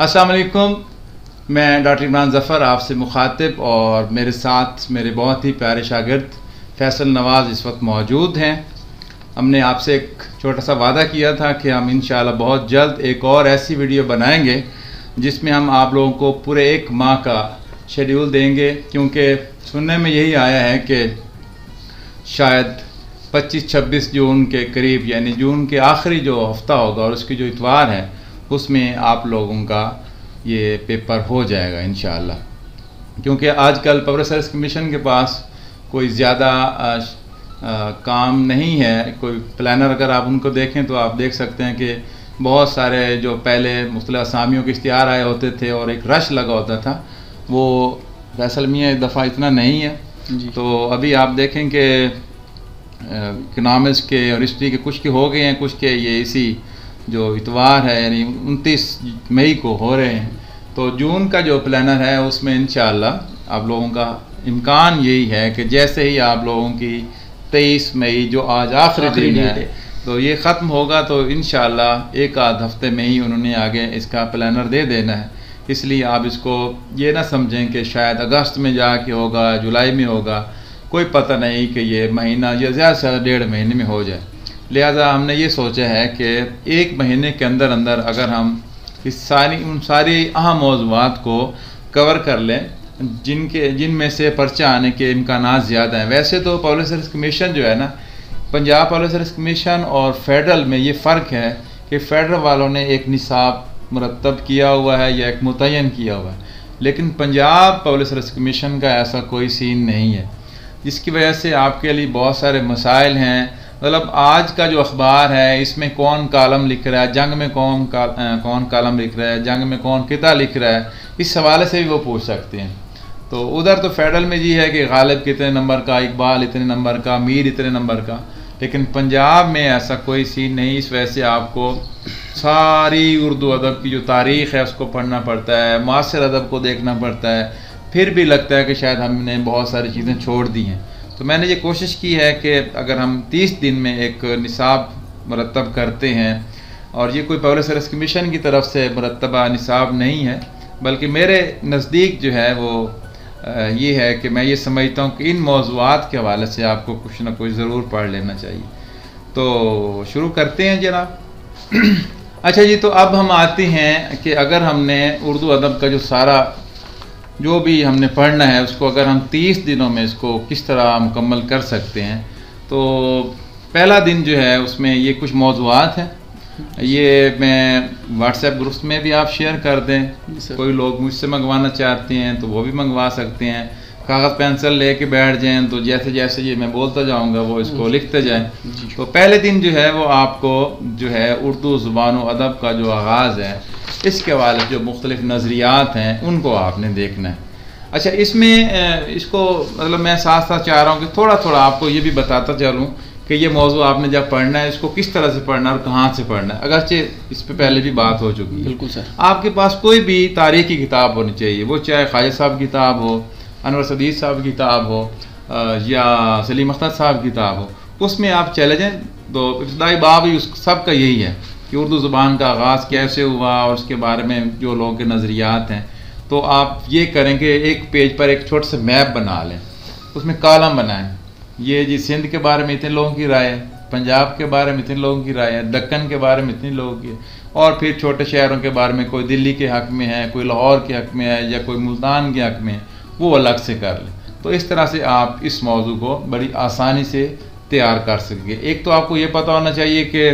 अस्सलाम वालेकुम। मैं डॉक्टर इमरान ज़फ़र आपसे मुखातिब और मेरे साथ मेरे बहुत ही प्यारे शागिर्द फैसल नवाज़ इस वक्त मौजूद हैं। हमने आपसे एक छोटा सा वादा किया था कि हम इंशाअल्लाह बहुत जल्द एक और ऐसी वीडियो बनाएंगे जिसमें हम आप लोगों को पूरे एक माह का शेड्यूल देंगे, क्योंकि सुनने में यही आया है कि शायद 25-26 जून के करीब, यानी जून के आखिरी जो हफ्ता होगा और उसकी जो इतवार है उसमें आप लोगों का ये पेपर हो जाएगा इंशाअल्लाह। क्योंकि आजकल पब्लिक सर्विस कमीशन के पास कोई ज़्यादा काम नहीं है। कोई प्लानर अगर आप उनको देखें तो आप देख सकते हैं कि बहुत सारे जो पहले मुख्तलिफ असामियों के इश्तिहार आए होते थे और एक रश लगा होता था, वो फैसल मियाँ इस दफ़ा इतना नहीं है। तो अभी आप देखें कि इकनॉमिक्स के और हिस्ट्री के कुछ के हो गए हैं, कुछ के ये इसी जो इतवार है यानी 29 मई को हो रहे हैं। तो जून का जो प्लानर है उसमें इंशाअल्लाह आप लोगों का इम्कान यही है कि जैसे ही आप लोगों की 23 मई जो आज आखिरी दिन है तो ये ख़त्म होगा तो इंशाअल्लाह एक आध हफ्ते में ही उन्होंने आगे इसका प्लानर दे देना है। इसलिए आप इसको ये ना समझें कि शायद अगस्त में जाके होगा, जुलाई में होगा, कोई पता नहीं कि ये महीना या ज़्यादा से ज़्यादा 1.5 महीने में हो जाए। लिहाजा हमने ये सोचा है कि एक महीने के अंदर अंदर अगर हम उन सारी अहम मौज़ूआत को कवर कर लें जिनमें से पर्चा आने के इम्कानात ज़्यादा हैं। वैसे तो पब्लिक सर्विस कमीशन जो है ना, पंजाब पब्लिक सर्विस कमीशन और फेडरल में ये फ़र्क है कि फेडरल वालों ने एक निसाब मुरतब किया हुआ है या एक मुतय्यन किया हुआ है, लेकिन पंजाब पब्लिक सर्विस कमीशन का ऐसा कोई सीन नहीं है, जिसकी वजह से आपके लिए बहुत सारे मसाइल हैं। मतलब आज का जो अखबार है इसमें कौन कालम लिख रहा है, जंग में कौन कालम लिख रहा है, जंग में कौन किता लिख रहा है, इस हवाले से भी वो पूछ सकते हैं। तो उधर तो फेडरल में ये है कि गालिब कितने नंबर का, इकबाल इतने नंबर का, मीर इतने नंबर का, लेकिन पंजाब में ऐसा कोई सीन नहीं। इस वजह से आपको सारी उर्दू अदब की जो तारीख़ है उसको पढ़ना पड़ता है, मासिर अदब को देखना पड़ता है, फिर भी लगता है कि शायद हमने बहुत सारी चीज़ें छोड़ दी हैं। तो मैंने ये कोशिश की है कि अगर हम 30 दिन में एक निसाब मुरतब करते हैं, और ये कोई पब्लिक सर्विस कमीशन की तरफ से मुरतबा निसाब नहीं है, बल्कि मेरे नज़दीक जो है वो ये है कि मैं ये समझता हूँ कि इन मौज़ूआत के हवाले से आपको कुछ ना कुछ ज़रूर पढ़ लेना चाहिए। तो शुरू करते हैं जनाब। अच्छा जी, तो अब हम आते हैं कि अगर हमने उर्दू अदब का जो सारा जो भी हमने पढ़ना है उसको अगर हम 30 दिनों में इसको किस तरह मुकम्मल कर सकते हैं, तो पहला दिन जो है उसमें ये कुछ मौज़ूआत हैं, ये मैं व्हाट्सएप ग्रुप्स में भी आप शेयर कर दें। कोई लोग मुझसे मंगवाना चाहते हैं तो वो भी मंगवा सकते हैं। कागज़ पेंसिल लेके बैठ जाएं तो जैसे जैसे ये मैं बोलता जाऊंगा वो इसको लिखते जाएं। तो पहले दिन जो है वो आपको जो है उर्दू ज़ुबान व अदब का जो आगाज़ है इसके हवाले जो मुख्तलिफ़ नज़रियात हैं उनको आपने देखना है। अच्छा, इसमें इसको मतलब मैं साथ साथ चाह रहा हूँ कि थोड़ा थोड़ा आपको ये भी बताता चलूँ कि ये मौजू आपने जब पढ़ना है इसको किस तरह से पढ़ना है और कहाँ से पढ़ना है। अगरचे इस पर पहले भी बात हो चुकी है। बिल्कुल सर। आपके पास कोई भी तारीख़ की किताब होनी चाहिए, वो चाहे ख्वाजा साहब की किताब हो, अनवर सदीद साहब की किताब हो या सलीम अख्तर साहब की किताब हो, उसमें आप चले जाएँ। तो इब्तदाई बाब ही उस सब का यही है कि उर्दू ज़ुबान का आगाज़ कैसे हुआ और उसके बारे में जो लोगों के नज़रियात हैं। तो आप ये करेंगे, एक पेज पर एक छोटा सा मैप बना लें, उसमें कॉलम बनाएं। ये जी सिंध के बारे में इतने लोगों की राय है, पंजाब के बारे में इतने लोगों की राय है, दक्कन के बारे में इतने लोगों की है, और फिर छोटे शहरों के बारे में कोई दिल्ली के हक़ में है, कोई लाहौर के हक़ में है या कोई मुल्तान के हक़ में है, वो अलग से कर लें। तो इस तरह से आप इस मौजू को बड़ी आसानी से तैयार कर सकेंगे। एक तो आपको ये पता होना चाहिए कि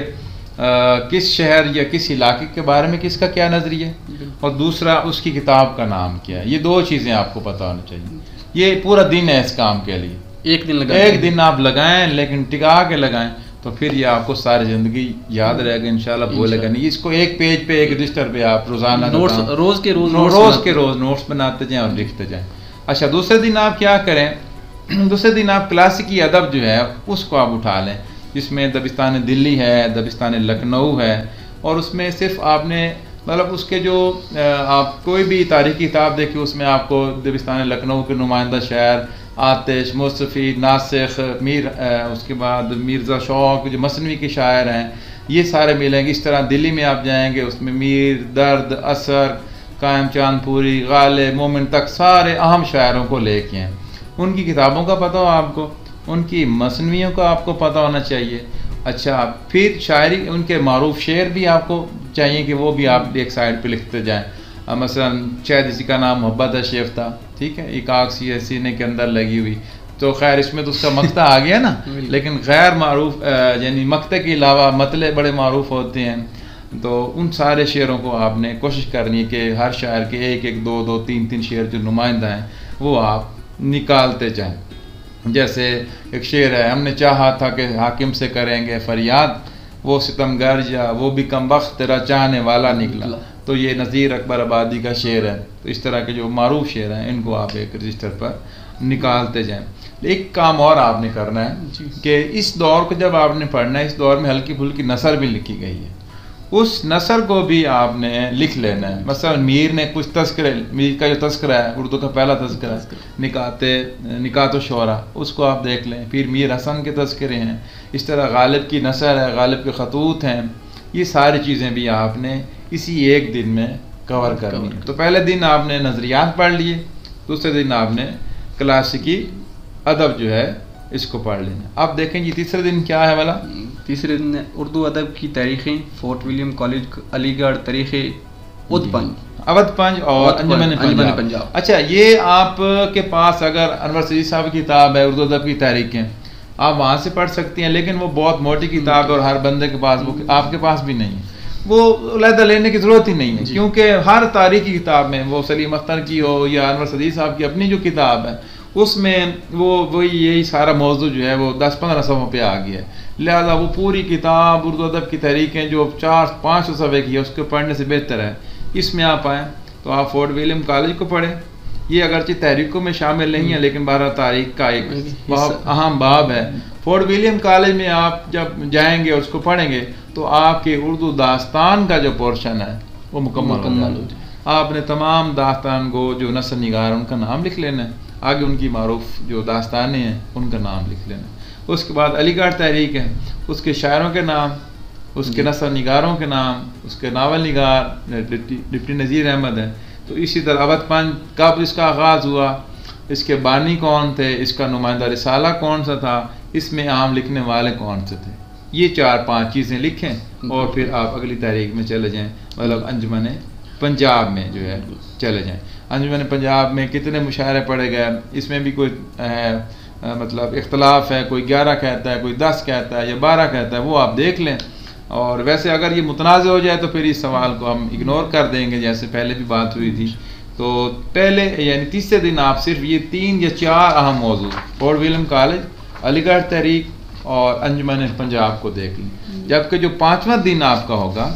किस शहर या किस इलाके के बारे में किसका क्या नज़रिया है, और दूसरा उसकी किताब का नाम क्या है। ये दो चीज़ें आपको पता होना चाहिए। ये पूरा दिन है इस काम के लिए, एक दिन आप लगाएं, लेकिन टिका के लगाएं तो फिर ये आपको सारी ज़िंदगी याद रहेगा इंशाल्लाह, भूलेगा नहीं। इसको एक पेज पे, एक रजिस्टर पे आप रोज़ाना रोज़ के रोज़ नोट्स बनाते जाएं और लिखते जाएं। अच्छा, दूसरे दिन आप क्या करें, दूसरे दिन आप क्लासिकी अदब जो है उसको आप उठा लें, जिसमें दबिस्तान दिल्ली है, दबिस्तान लखनऊ है, और उसमें सिर्फ आपने मतलब उसके जो आप कोई भी तारीख़ी किताब देखिए उसमें आपको दबिस्तान लखनऊ के नुमाइंदा शायर आतिश, मुस्तफ़ी, नासिख, उसके बाद मिर्ज़ा शौक़ जो मसनवी के शायर हैं, ये सारे मिलेंगे। इस तरह दिल्ली में आप जाएंगे उसमें मीर, दर्द, असर, कायम चांदपुरी, गालिब, मोमिन तक सारे अहम शायरों को लेके हैं। उनकी किताबों का पता हो आपको, उनकी मसनवियों का आपको पता होना चाहिए। अच्छा, फिर शायरी उनके मारूफ शेर भी आपको चाहिए कि वो भी आप एक साइड पे लिखते जाएं। मसलन शायद इसी का नाम मोहब्बत शेफ था, ठीक है, एक आग सी सीने के अंदर लगी हुई, तो खैर इसमें तो उसका मक्ता आ गया ना लेकिन गैर मारूफ यानी मक्ते के अलावा मतले बड़े मारूफ होते हैं। तो उन सारे शेरों को आपने कोशिश करनी है कि हर शायर के एक एक दो दो तीन तीन शेर जो नुमाइंदा हैं वो आप निकालते जाएं। जैसे एक शेर है, हमने चाहा था कि हाकिम से करेंगे फरियाद, वो सितमगर या वो भी कमबख्त तेरा चाहने वाला निकला। तो ये नज़ीर अकबर आबादी का शेर है। तो इस तरह के जो मारूफ शेर हैं इनको आप एक रजिस्टर पर निकालते जाएं। एक काम और आपने करना है कि इस दौर को जब आपने पढ़ना है, इस दौर में हल्की फुल्की नसर भी लिखी गई है, उस नसर को भी आपने लिख लेना है। मसलन मीर ने कुछ तस्करे, मीर का जो तस्करा है उर्दू का पहला तस्करा है निकात शोरा, उसको आप देख लें। फिर मीर हसन के तस्करे हैं, इस तरह गालिब की नसर है, गालिब के खतूत हैं, ये सारी चीज़ें भी आपने इसी एक दिन में कवर करनी है। तो पहले दिन आपने नज़रियात पढ़ लिए, दूसरे दिन आपने क्लासिकी अदब जो है इसको पढ़ लेना। अब देखें जी तीसरे दिन क्या है वाला? तीसरे दिन उर्दू अदब की तारीखें, फोर्ट विलियम कॉलेज अलीगढ़, तारीख़े अवध पंज और अंजुमन पंजाब। अच्छा, ये आपके पास अगर अनवर सईद साहब की किताब है उर्दू अदब की तारीखें, आप वहाँ से पढ़ सकती हैं, लेकिन वो बहुत मोटी किताब है और हर बंदे के पास, वो आपके पास भी नहीं है, वो अलहदा लेने की ज़रूरत ही नहीं है, क्योंकि हर तारीख की किताब में, वो सलीम अख्तर की हो या अनवर सईद साहब की अपनी जो किताब है, उसमें वही यही सारा मौजू जो है वो 10-15 सफ़ों पे आ गया है। लिहाजा वो पूरी किताब उर्दू अदब की तहरीकें जो 400-500 सफ़े की है उसको पढ़ने से बेहतर है इसमें आप आएँ तो आप फोर्ट विलियम कॉलेज को पढ़ें। ये अगरचे तहरीकों में शामिल नहीं है, लेकिन 12 तारीख का एक बहुत अहम बाब है। फोर्ट विलियम कॉलेज में आप जब जाएंगे और उसको पढ़ेंगे तो आपके उर्दू दास्तान का जो पोर्शन है वो मुकम्मल हो जाए। आपने तमाम दास्तान को जो नस्र निगार उनका नाम लिख लेना है, आगे उनकी मारूफ जो दास्तानें हैं उनका नाम लिख लेना। उसके बाद अलीगढ़ तहरीक है, उसके शायरों के नाम, उसके नस्र निगारों के नाम, उसके नावल निगार डिप्टी नज़ीर अहमद है। तो इसी तरह अवध पंज कब इसका आगाज़ हुआ, इसके बानी कौन थे, इसका नुमाइंदा रिसाला कौन सा था, इसमें आम लिखने वाले कौन से थे, ये 4-5 चीज़ें लिखें और फिर आप अगली तारीख में चले जाएँ, मतलब अंजुमन पंजाब में जो है चले जाएँ। अंजुमन पंजाब में कितने मुशायरे पढ़े गए, इसमें भी कोई मतलब इख्तलाफ है, कोई 11 कहता है, कोई 10 कहता है या 12 कहता है, वो आप देख लें। और वैसे अगर ये मुतनाज़ हो जाए तो फिर इस सवाल को हम इग्नोर कर देंगे, जैसे पहले भी बात हुई थी। तो पहले यानी तीसरे दिन आप सिर्फ ये 3 या 4 अहम मौजू फोर्ट विलियम कॉलेज, अलीगढ़ तहरीक और अंजुमन पंजाब को देख लें। जबकि जो 5वां दिन आपका होगा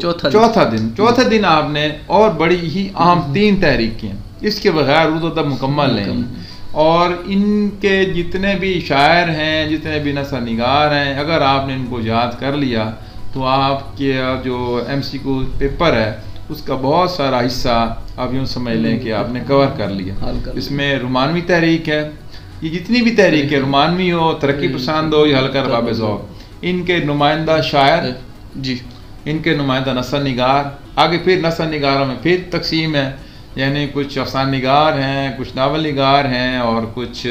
चौथा दिन आपने और बड़ी ही अहम 3 तहरीकें, इसके बगैर उर्दू तब मुकम्मल नहीं। और इनके जितने भी शायर हैं, जितने भी नस्र निगार हैं, अगर आपने इनको याद कर लिया तो आपके जो MCQ पेपर है उसका बहुत सारा हिस्सा आप यूँ समझ लें कि आपने कवर कर लिया। इसमें रुमानवी तहरीक है, ये जितनी भी तहरीक है, रुमानवी हो, तरक्की पसंद हो या हल्का रबाब ज़ौक़, इनके नुमाइंदा शायर जी, इनके नुमाइंदा नस्र निगार, आगे फिर नस्र निगारों में फिर तकसीम है, यानी कुछ अफसान निगार हैं, कुछ नावल निगार हैं और कुछ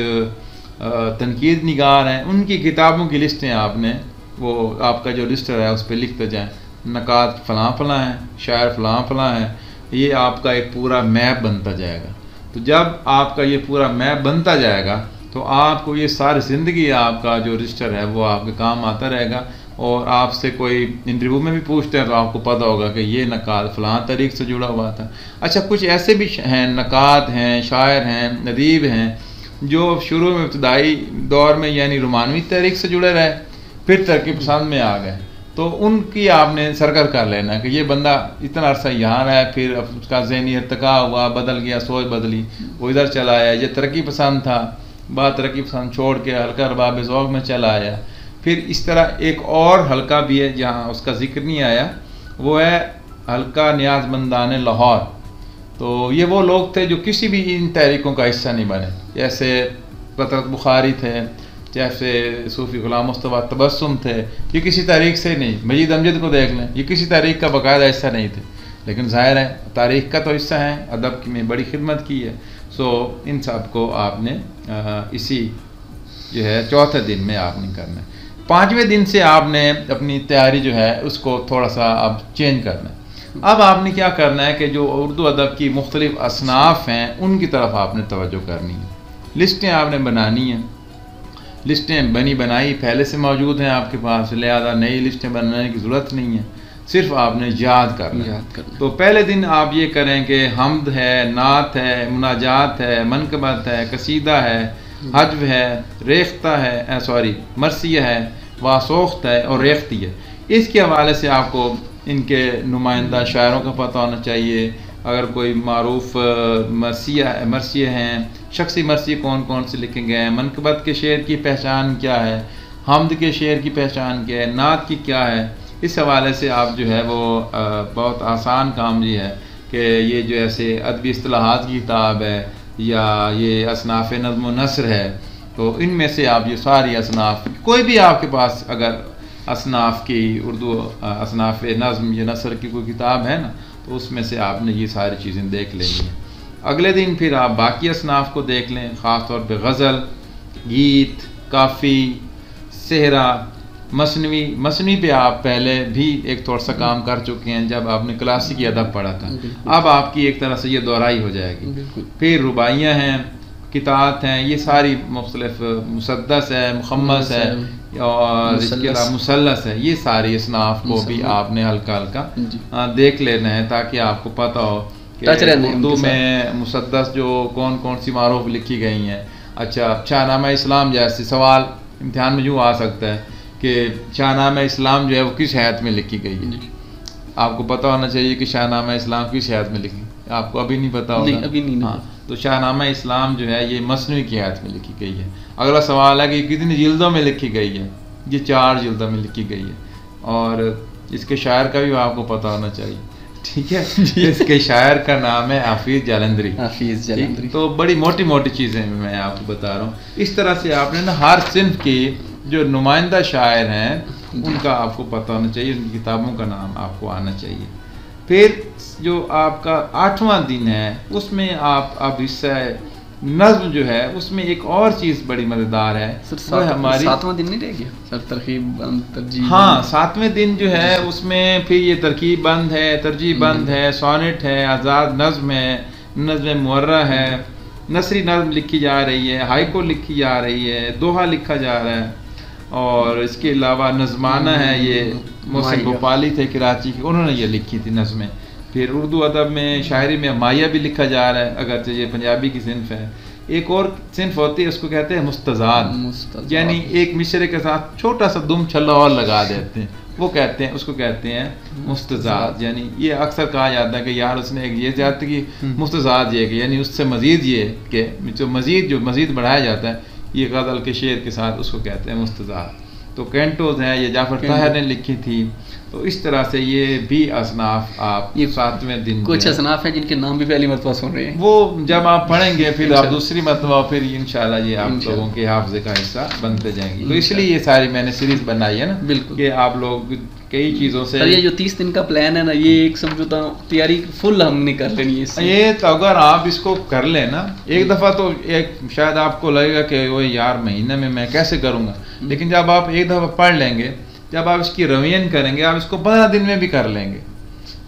तनकीद निगार हैं। उनकी किताबों की लिस्टें आपने वो आपका जो लिस्टर है उस पर लिखते जाएं, नकात फ़लाँ फ़लाँ हैं, शायर फ़लाँ फ़लाँ हैं, ये आपका एक पूरा मैप बनता जाएगा। तो जब आपका ये पूरा मैप बनता जाएगा तो आपको ये सारी ज़िंदगी आपका जो रजिस्टर है वो आपके काम आता रहेगा। और आपसे कोई इंटरव्यू में भी पूछते हैं तो आपको पता होगा कि ये नकात फ़लाँ तारीख से जुड़ा हुआ था। अच्छा, कुछ ऐसे भी हैं, नकात हैं, शायर हैं, नदीब हैं, जो शुरू में इब्तदाई दौर में यानी रोमानवी तारीख से जुड़े रहे, फिर तरक्की पसंद में आ गए, तो उनकी आपने सरकर कर लेना कि ये बंदा इतना अरसा यहाँ रहा है, फिर उसका ज़हनी इर्तिका हुआ, बदल गया, सोच बदली, वो इधर चला आया, ये तरक्की पसंद था, बात तरक्की पसंद छोड़ के हल्का रबाब ज़ौक़ में चला आया। फिर इस तरह एक और हल्का भी है जहाँ उसका जिक्र नहीं आया, वो है हल्का न्याज़मंदान लाहौर। तो ये वो लोग थे जो किसी भी इन तहरीकों का हिस्सा नहीं बने, जैसे फ़तरत बुखारी थे, जैसे सूफ़ी ग़ुलाम मुस्तफ़ा तबस्सुम थे, ये किसी तहरीक से नहीं। मजीद अमजद को देख लें, ये किसी तहरीक का बाकायदा हिस्सा नहीं थे, लेकिन ज़ाहिर है तारीख़ का तो हिस्सा है, अदब की में बड़ी खिदमत की है। सो इन सब को आपने इसी जो है चौथे दिन में आपने करना है। पाँचवें दिन से आपने अपनी तैयारी जो है उसको थोड़ा सा अब चेंज करना है। अब आपने क्या करना है कि जो उर्दू अदब की मुख्तलिफ असनाफ़ हैं उनकी तरफ आपने तवज्जो करनी है। लिस्टें आपने बनानी हैं, लिस्टें बनी बनाई पहले से मौजूद हैं आपके पास, लिहाजा नई लिस्टें बनाने की ज़रूरत नहीं है, सिर्फ आपने याद करना है। तो पहले दिन आप ये करें कि हम्द है, नात है, मुनाजात है, मनकबत है, कसीदा है, हज्व है, रेख्ता है, मरसिया है, वासोख्त है और रेख्ती है। इसके हवाले से आपको इनके नुमाइंदा शायरों का पता होना चाहिए। अगर कोई मारूफ मरसिए हैं, शख्सी मरसिए कौन कौन से लिखे गए हैं, मनकबत के शेर की पहचान क्या है, हम्द के शेर की पहचान क्या है, नात की क्या है, इस हवाले से आप जो है वो बहुत आसान काम ये है कि ये जो ऐसे अदबी इस्तिलाहात की किताब है या ये असनाफ़ नज़्म व नस्र है, तो इनमें से आप ये सारी असनाफ़, कोई भी आपके पास अगर असनाफ़ की उर्दू असनाफ़ नज़्म या नस्र की कोई किताब है ना, तो उसमें से आपने ये सारी चीज़ें देख लेनी हैं। अगले दिन फिर आप बाकी असनाफ़ को देख लें, ख़ास तौर पे गज़ल, गीत, काफ़ी, सेहरा, मसनवी पे आप पहले भी एक थोड़ा सा काम कर चुके हैं जब आपने क्लासिकी अदब पढ़ा था। अब आपकी एक तरह से ये दोहराई हो जाएगी। फिर रुबाइयाँ हैं, कितात हैं, ये सारी मुख्तलिफ, मुसद्दस है, मुखम्मस है और इसके अलावा मुसल्लस है, ये सारी असनाफ़ को भी आपने हल्का हल्का देख लेना है ताकि आपको पता हो कि उर्दू में मुसद्दस जो कौन कौन सी मारूफ लिखी गई हैं। अच्छा, शाहनामा इस्लाम जैसे सवाल इम्तिहान में यूँ आ सकता है कि शाहनामा इस्लाम जो है वो किस हैत में लिखी गई है। आपको पता होना चाहिए कि शाहनामा इस्लाम किस हैत में लिखी, आपको अभी नहीं पता होगा। अभी नहीं। हाँ, तो शाहनामा इस्लाम जो है ये मसनवी की हैत में लिखी गई है। अगला सवाल है कि कितनी जिल्दों में लिखी गई है, ये 4 जिल्दों में लिखी गई है और इसके शायर का भी आपको पता होना चाहिए, ठीक है। इसके शायर का नाम है हाफिज जालंधरी। तो बड़ी मोटी मोटी चीज़ें मैं आपको बता रहा हूँ। इस तरह से आपने ना हर सिन्फ के जो नुमाइंदा शायर हैं उनका आपको पता होना चाहिए, उनकी किताबों का नाम आपको आना चाहिए। फिर जो आपका 8वां दिन है उसमें आप अब हिस्सा नज़्म जो है उसमें एक और चीज़ बड़ी मज़ेदार है, वो हमारी 7वां दिन नहीं रह गया सर, तरकीब तरजीह। हाँ, 7वें दिन जो है उसमें फिर ये तरकीब बंद है, तरजीह बंद है, सोनेट है, आज़ाद नज़्म है, नज़्म मुअर्रा है, नसरी नज़्म लिखी जा रही है, हाइको लिखी जा रही है, दोहा लिखा जा रहा है और इसके अलावा नज़माना है, ये मोहसिन भोपाली थे कराची के, उन्होंने ये लिखी थी नज़में। फिर उर्दू अदब में शायरी में माया भी लिखा जा रहा है, अगरचे ये पंजाबी की सिन्फ है। एक और सिन्फ होती है उसको कहते हैं मुस्तज़ाद, यानी एक मिसरे के साथ छोटा सा दुम छल्ला और लगा देते हैं, वो कहते हैं, उसको कहते हैं मुस्तज़ाद। यानी ये अक्सर कहा जाता है कि यार उसने एक ये ज़्यादा की मुस्तज़ाद ये कि यानी उससे मज़ीद ये कि जो मज़ीद बढ़ाया जाता है, ये गज़ल के शेर के साथ उसको कहते हैं मुस्तज़ाद। तो कैंटोज़ हैं, ये जाफ़र ताहिर ने लिखी थी। तो इस तरह से ये भी असनाफ आप ये 7वें दिन कुछ असनाफ हैं जिनके नाम भी पहली मरतबा सुन रहे हैं, वो जब आप पढ़ेंगे फिर आप दूसरी मरतबा फिर इंशाल्लाह ये आप लोगों के हाफ़ज़े का हिस्सा बनते जाएंगी। तो इसलिए ये सारी मैंने सीरीज़ बनाई है ना, बिल्कुल, कि आप लोग कई चीज़ों से ये जो 30 दिन का प्लान है ना, ये एक समझौता तैयारी फुल हमने कर लेनी है ये। तो अगर आप इसको कर लें ना एक दफ़ा, तो एक शायद आपको लगेगा कि वो यार महीने में मैं कैसे करूँगा, लेकिन जब आप एक दफ़ा पढ़ लेंगे, जब आप इसकी रवियन करेंगे, आप इसको 15 दिन में भी कर लेंगे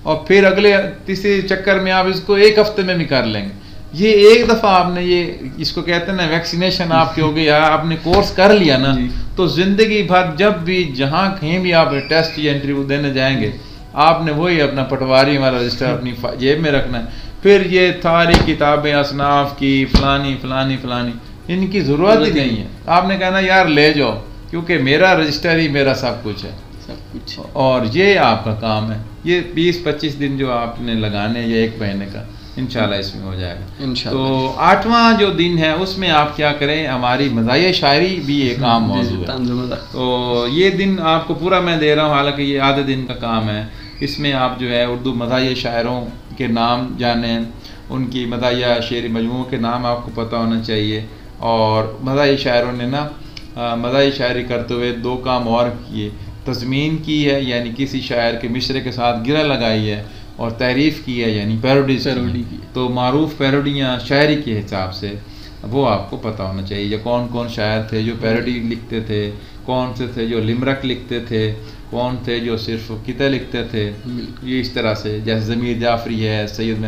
और फिर अगले तीसरे चक्कर में आप इसको 1 हफ्ते में भी कर लेंगे। ये एक दफ़ा आपने ये इसको कहते हैं ना वैक्सीनेशन आपकी हो गई, आपने कोर्स कर लिया ना, तो ज़िंदगी भर जब भी जहाँ कहीं भी आप टेस्ट या इंटरव्यू देने जाएंगे, आपने वही अपना पटवारी वाला रजिस्टर अपनी जेब में रखना है। फिर ये सारी किताबें असनाफ की फलानी फलानी फलानी, इनकी ज़रूरत ही नहीं है। आपने कहना यार ले जाओ, क्योंकि मेरा रजिस्टर ही मेरा सब कुछ है, सब कुछ, और ये आपका काम है। ये 20-25 दिन जो आपने लगाने या 1 महीने का, इंशाल्लाह इसमें हो जाएगा इंशाल्लाह। तो 8वां जो दिन है उसमें आप क्या करें, हमारी मज़ाहिया शायरी भी एक आम मौजूद है। तो ये दिन आपको पूरा मैं दे रहा हूँ, हालांकि ये आधे दिन का काम है। इसमें आप जो है उर्दू मज़ाहिया शायरों के नाम जानें, उनकी मज़ाहिया शेरी मजमूओं के नाम आपको पता होना चाहिए। और मज़ाहिया शायरों ने ना मज़ाहिया शायरी करते हुए 2 काम और किए, तज़मीन की है, यानी किसी शायर के मिसरे के साथ गिरा लगाई है, और तारीफ़ की है यानी पैरोडीज पैरोडी की, की है। तो मारूफ पैरोडियाँ शायरी के हिसाब से वो आपको पता होना चाहिए। या कौन कौन शायर थे जो पैरोडी लिखते थे, कौन से थे जो लिमरक लिखते थे, कौन थे जो सिर्फ किते लिखते थे। ये इस तरह से जैसे ज़मीर जाफरी है, सैयद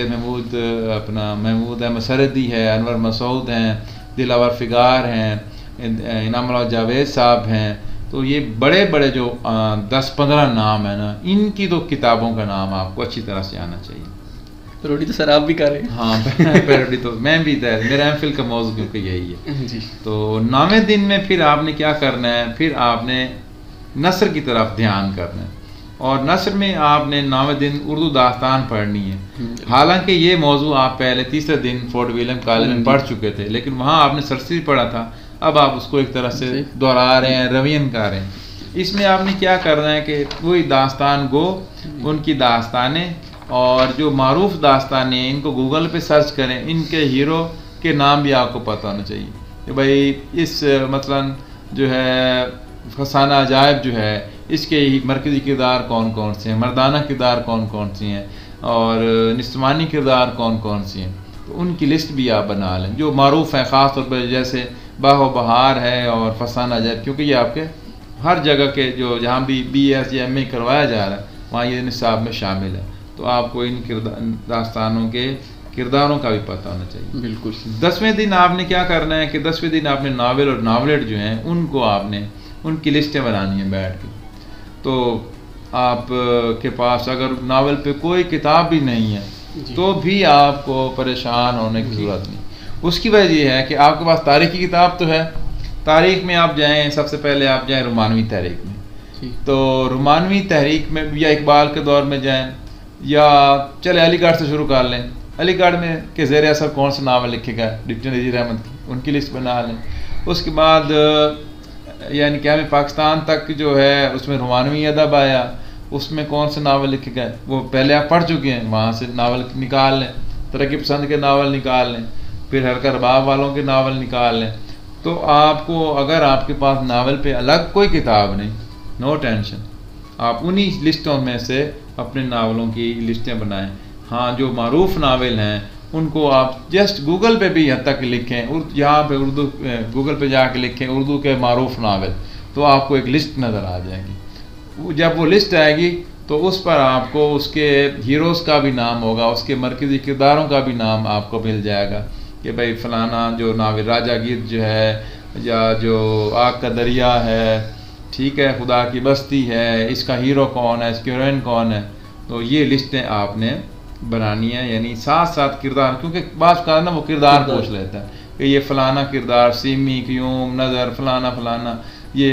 महमूद अपना महमूद अहमद सरदी है, अनवर मसूद हैं, दिलावर फिगार हैं, इनामुल्लाह जावेद साहब हैं। तो ये बड़े बड़े जो 10-15 नाम है ना, इनकी तो किताबों का नाम आपको अच्छी तरह से आना चाहिए। पैरोडी तो सर आप भी कर रहे हैं। हाँ पैरोडी तो मैं भी था, मेरा एमफिल का मौजू क्योंकि यही है जी। तो 9वें दिन में फिर आपने क्या करना है, फिर आपने नस्र की तरफ ध्यान करना है। और नस्र में आपने 9वें दिन उर्दू दास्तान पढ़नी है। हालांकि ये मौजू आप पहले तीसरे दिन फोर्ट विलियम कॉलेज में पढ़ चुके थे, लेकिन वहाँ आपने सरसरी पढ़ा था, अब आप उसको एक तरह से दोहरा रहे हैं, रवीन कर रहे हैं। इसमें आपने क्या करना है कि वही दास्तान गो, उनकी दास्तानें और जो मारूफ दास्तानें हैं इनको गूगल पे सर्च करें, इनके हीरो के नाम भी आपको पता होना चाहिए कि भाई इस मसलन जो है फसाना अजायब जो है इसके मरकज़ी किरदार कौन कौन से हैं, मर्दाना किरदार कौन कौन सी हैं और निस्वानी किरदार कौन कौन सी हैं, तो उनकी लिस्ट भी आप बना लें जो मारूफ हैं। ख़ास तौर पर जैसे बाहो बहार है और फसाना अजायब, क्योंकि ये आपके हर जगह के जो जहाँ भी BS या MA करवाया जा रहा है वहाँ ये निसाब में शामिल है, तो आपको इन दास्तानों के किरदारों का भी पता होना चाहिए। बिल्कुल। 10वें दिन आपने क्या करना है कि 10वें दिन आपने नावल और नावलेट जो हैं उनको आपने उनकी लिस्टें बनानी है बैठ के। तो आप के पास अगर नावल पे कोई किताब भी नहीं है तो भी आपको परेशान होने की ज़रूरत नहीं। उसकी वजह यह है कि आपके पास तारीख़ की किताब तो है, तारीख़ में आप जाएँ, सबसे पहले आप जाएँ रोमानवी तहरीक में, तो रोमानवी तहरीक में या इकबाल के दौर में जाएँ या चले अलीगढ़ से शुरू कर लें। अलीगढ़ में के ज़ेर असर कौन सा नावल लिखेगा, डिप्टी नज़ीर अहमद की, उनकी लिस्ट बना लें। उसके बाद यानी क्या में पाकिस्तान तक जो है उसमें रोमानवी अदब आया, उसमें कौन से नावल लिखे गए वो पहले आप पढ़ चुके हैं, वहाँ से नावल निकाल लें, तरक्की पसंद के नावल निकाल लें, फिर हरकत रबाब वालों के नावल निकाल लें। तो आपको अगर आपके पास नावल पे अलग कोई किताब नहीं, नो टेंशन, आप उन्हीं लिस्टों में से अपने नावलों की लिस्टें बनाएं। हाँ, जो मारूफ नावल हैं उनको आप जस्ट गूगल पे भी हद तक लिखें, यहाँ पे उर्दू गूगल पे जाके लिखें उर्दू के मारूफ नावल, तो आपको एक लिस्ट नज़र आ जाएगी। जब वो लिस्ट आएगी तो उस पर आपको उसके हीरोज़ का भी नाम होगा, उसके मरकज़ी किरदारों का भी नाम आपको मिल जाएगा कि भाई फ़लाना जो नावल राजा गीत जो है, या जो आग का दरिया है, ठीक है, खुदा की बस्ती है, इसका हीरो कौन है, इसकी हीरोइन कौन है। तो ये लिस्टें आपने बनानी है, यानी साथ साथ किरदार, क्योंकि बात का ना वो किरदार पूछ लेता है कि ये फ़लाना किरदार सीमी क्यूम नज़र फ़लाना फ़लाना ये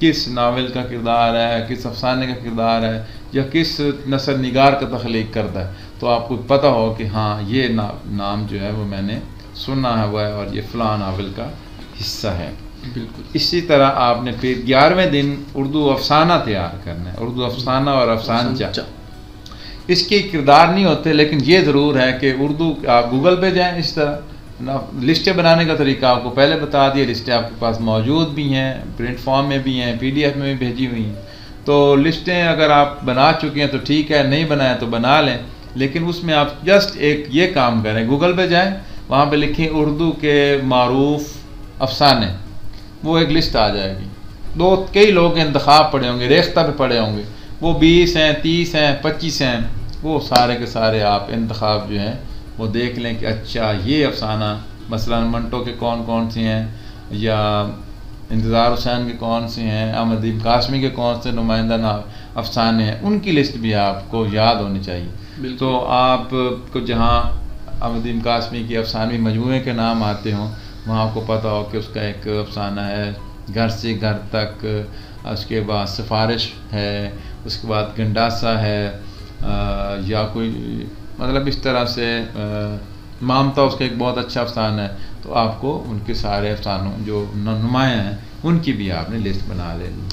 किस नावल का किरदार है, किस अफसाने का किरदार है, या किस नसर निगार का तख्लीक करता है, तो आपको पता हो कि हाँ ये नाम जो है वो मैंने सुना हुआ है और ये फ़लाँ नावल का हिस्सा है। बिल्कुल। इसी तरह आपने फिर 11वें दिन उर्दू अफसाना तैयार करना है, उर्दू अफसाना और अफसानचा। इसके किरदार नहीं होते, लेकिन ये ज़रूर है कि उर्दू आप गूगल पे जाएं, इस तरह लिस्टें बनाने का तरीका आपको पहले बता दिया, लिस्टें आपके पास मौजूद भी हैं, प्रिंट फॉर्म में भी हैं, PDF में भी भेजी हुई हैं। तो लिस्टें अगर आप बना चुके हैं तो ठीक है, नहीं बनाए तो बना लें, लेकिन उसमें आप जस्ट एक ये काम करें, गूगल पे जाएं, वहाँ पे लिखें उर्दू के मारूफ अफसाने, वो एक लिस्ट आ जाएगी। कई लोग के इंतखाब पड़े होंगे, रेख्ता पे पड़े होंगे, वो 20 हैं, 30 हैं, 25 हैं, वो सारे के सारे आप इंतखाब जो हैं वो देख लें कि अच्छा ये अफसाना मसलन मंटो के कौन कौन से हैं, या इंतज़ार हुसैन के कौन से हैं, अहमद कासमी के कौन से नुमाइंदा अफसाने हैं, उनकी लिस्ट भी आपको याद होनी चाहिए। तो आपको जहाँ अहमद कासमी की अफसानवी मजमूए के नाम आते हों वहाँ आपको पता हो कि उसका एक अफसाना है घर से घर तक, उसके बाद सिफारिश है, उसके बाद गंडासा है, या कोई मतलब इस तरह से मामता उसका एक बहुत अच्छा अफसाना है। तो आपको उनके सारे अफसानों जो नुमाया हैं उनकी भी आपने लिस्ट बना लेनी।